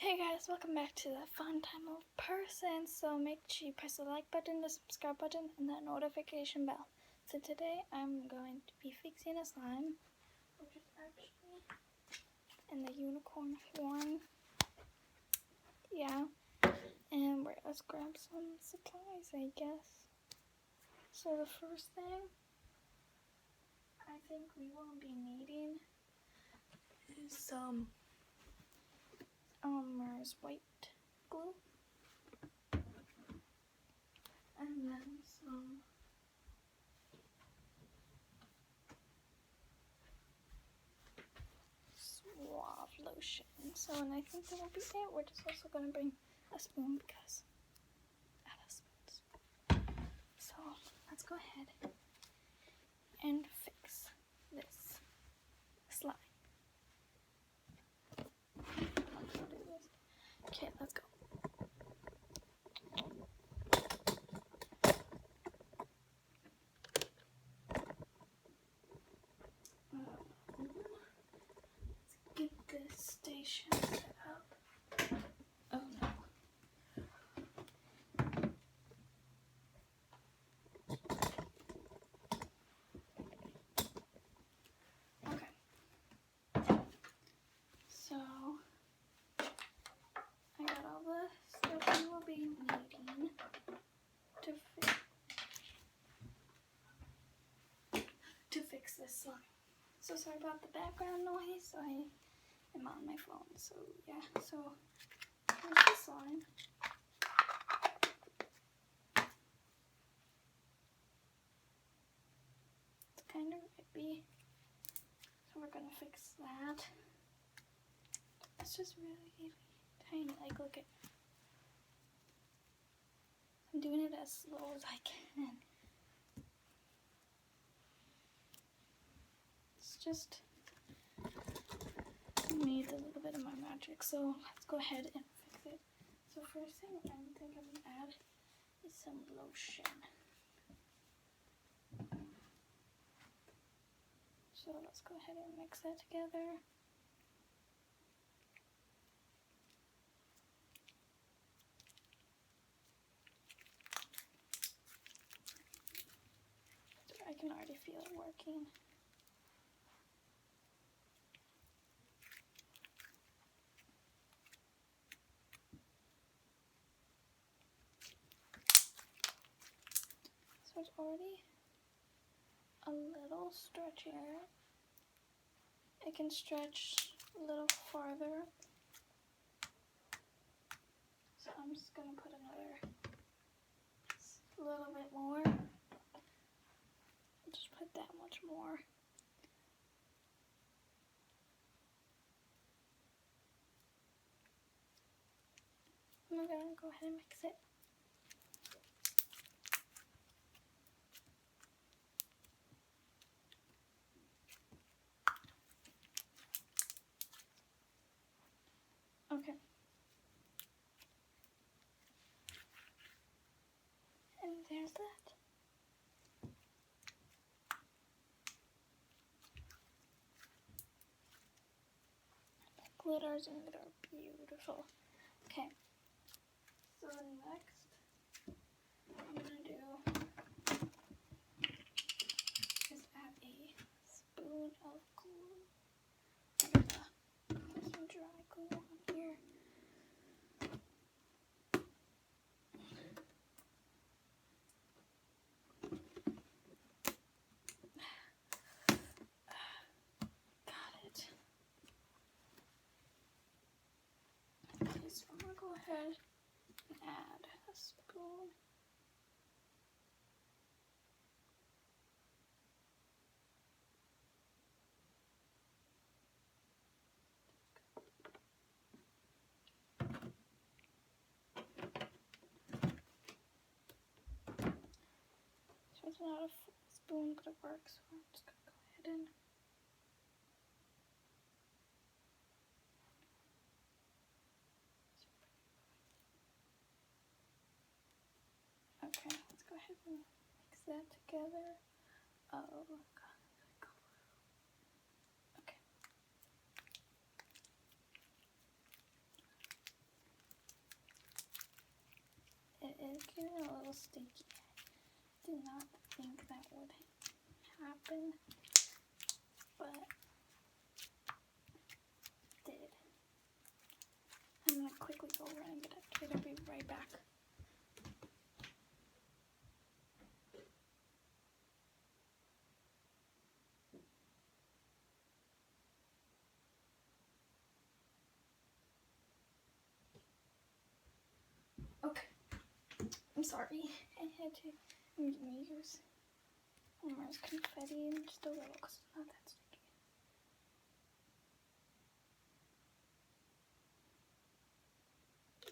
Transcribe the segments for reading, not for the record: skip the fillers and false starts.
Hey guys, welcome back to the Fun Time of Person. So make sure you press the like button, the subscribe button, and that notification bell. So today I'm going to be fixing a slime, which is actually in the unicorn horn. Yeah, and let's grab some supplies, I guess. So the first thing I think we will be needing is some Elmer's white glue. And then some Suave lotion. So, and I think that will be it. We're just also going to bring a spoon because I love spoons. So, let's go ahead and fix this slime. Okay, let's go. Let's get this station set up. Oh no. Okay. So, I got all the stuff we will be needing to fix this slime. So sorry about the background noise. I am on my phone. So yeah. So here's the slime. It's kind of rippy. So we're gonna fix that. It's just really tiny. Like, look at. I'm doing it as slow as I can. It's just needs a little bit of my magic. So let's go ahead and fix it. So first thing I think I'm gonna add is some lotion. So let's go ahead and mix that together. I can already feel it working. So it's already a little stretchier. It can stretch a little farther. So I'm just gonna put another little bit more. Just put that much more. And we're gonna go ahead and mix it. Okay. And there's that. The glitters in it are beautiful. Okay. So next, I'm gonna do is add a spoon of glue. I'm gonna put some dry glue on here. So I'm gonna go ahead and add a spoon. So it's not a full spoon, but it works. So I'm just gonna go ahead and okay, let's go ahead and mix that together. Oh god, okay. like getting a little sticky. I did not think that would happen, but it did. I'm gonna quickly go run and get it. I'll be right back. Okay, I'm sorry. I had to use Elmer's confetti just a little because it's not that sticky.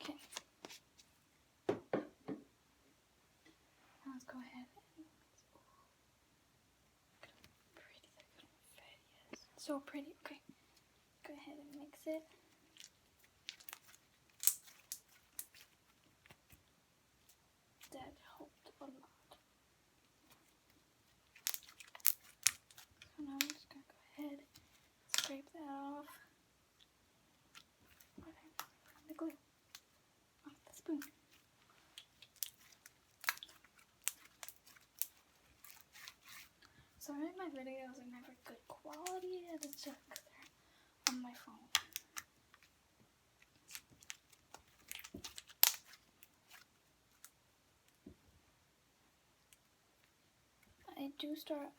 Okay. Now let's go ahead and mix it. Look how pretty that confetti is. So pretty. Okay. Go ahead and mix it. That helped a lot. So now I'm just gonna go ahead, scrape that off. The glue off the spoon. Sorry, my videos are never good quality. It's just because they're on my phone.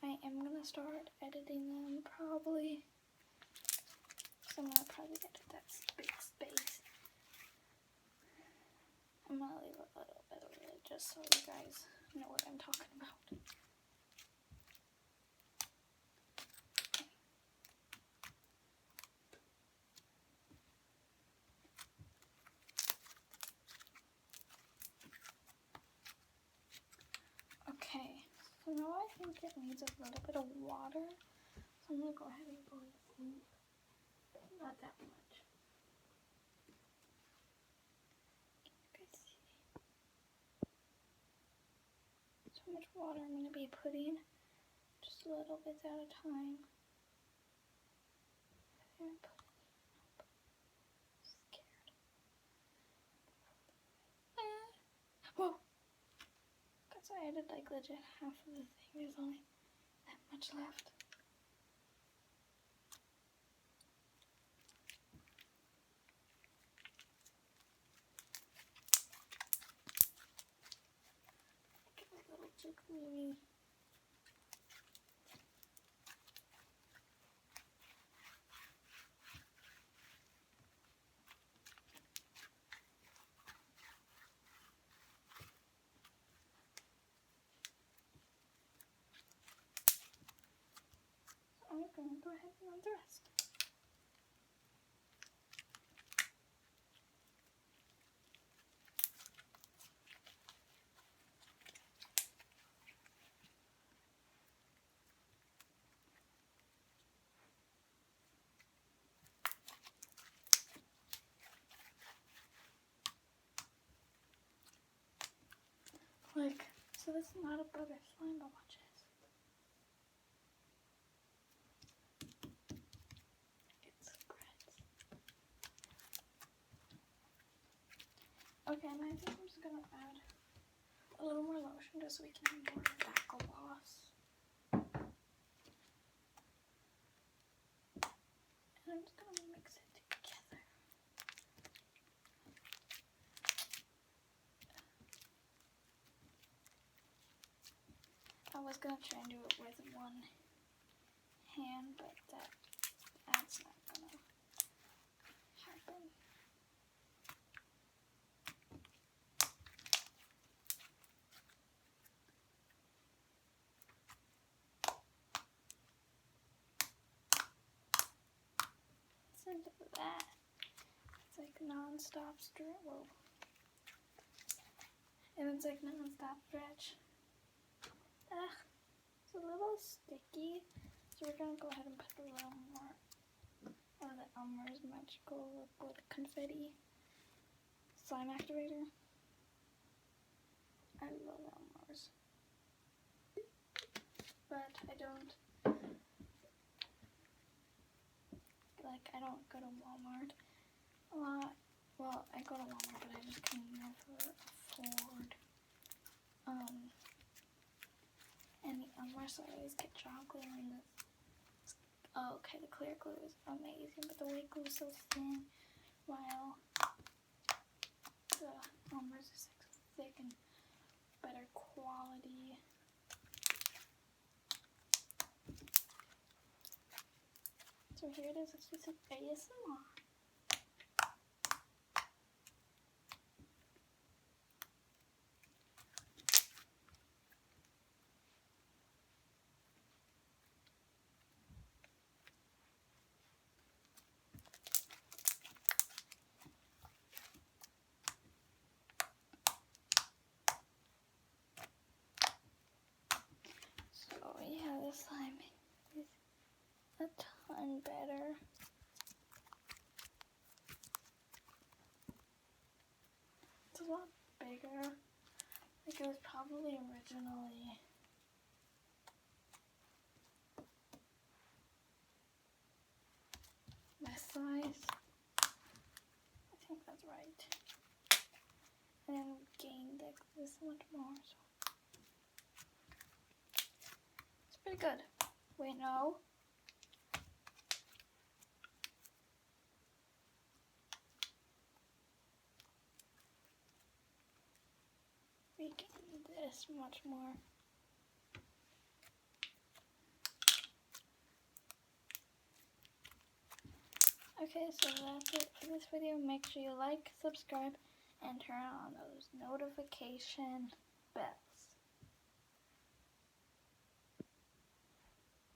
I am gonna start editing them probably. So I'm gonna probably edit that big space. I'm gonna leave a little bit of it just so you guys know what I'm talking about. Okay, so now I think it needs a little bit of water. So I'm gonna go ahead and go to sleep. Not that much. You guys see so much water I'm gonna be putting. Just a little bit at a time. I'm scared. Whoa! Because I added like legit half of the thing. There's only that much left. Get a little jiggly. I'm going to go ahead and run the rest. Like, so this is not a butter slime, but watch this. It spreads. Okay, and I think I'm just gonna add a little more lotion just so we can ignore that gloss. And I'm just gonna mix it together. I was gonna try and do it with one hand, but that's not gonna happen. Listen to that. It's like non-stop stretch. Whoa. And it's like non-stop stretch. It's a little sticky, so we're gonna go ahead and put a little more of the Elmer's Magical Liquid Confetti Slime Activator. I love Elmer's, but I don't go to Walmart a lot. Well, I go to Walmart, but I just can never afford And the unrest, I always get chocolate on this. Oh, okay, the clear glue is amazing, but the white glue is so thin, while the unrest is like thick and better quality. So here it is, it's just like ASMR. So yeah, the slime is a ton better. It's a lot bigger. Like it was probably originally this size. I think that's right. And then we gained like this much more. So it's pretty good. Wait, no. We gained this much more. Okay, so that's it for this video. Make sure you like, subscribe, and turn on those notification bells.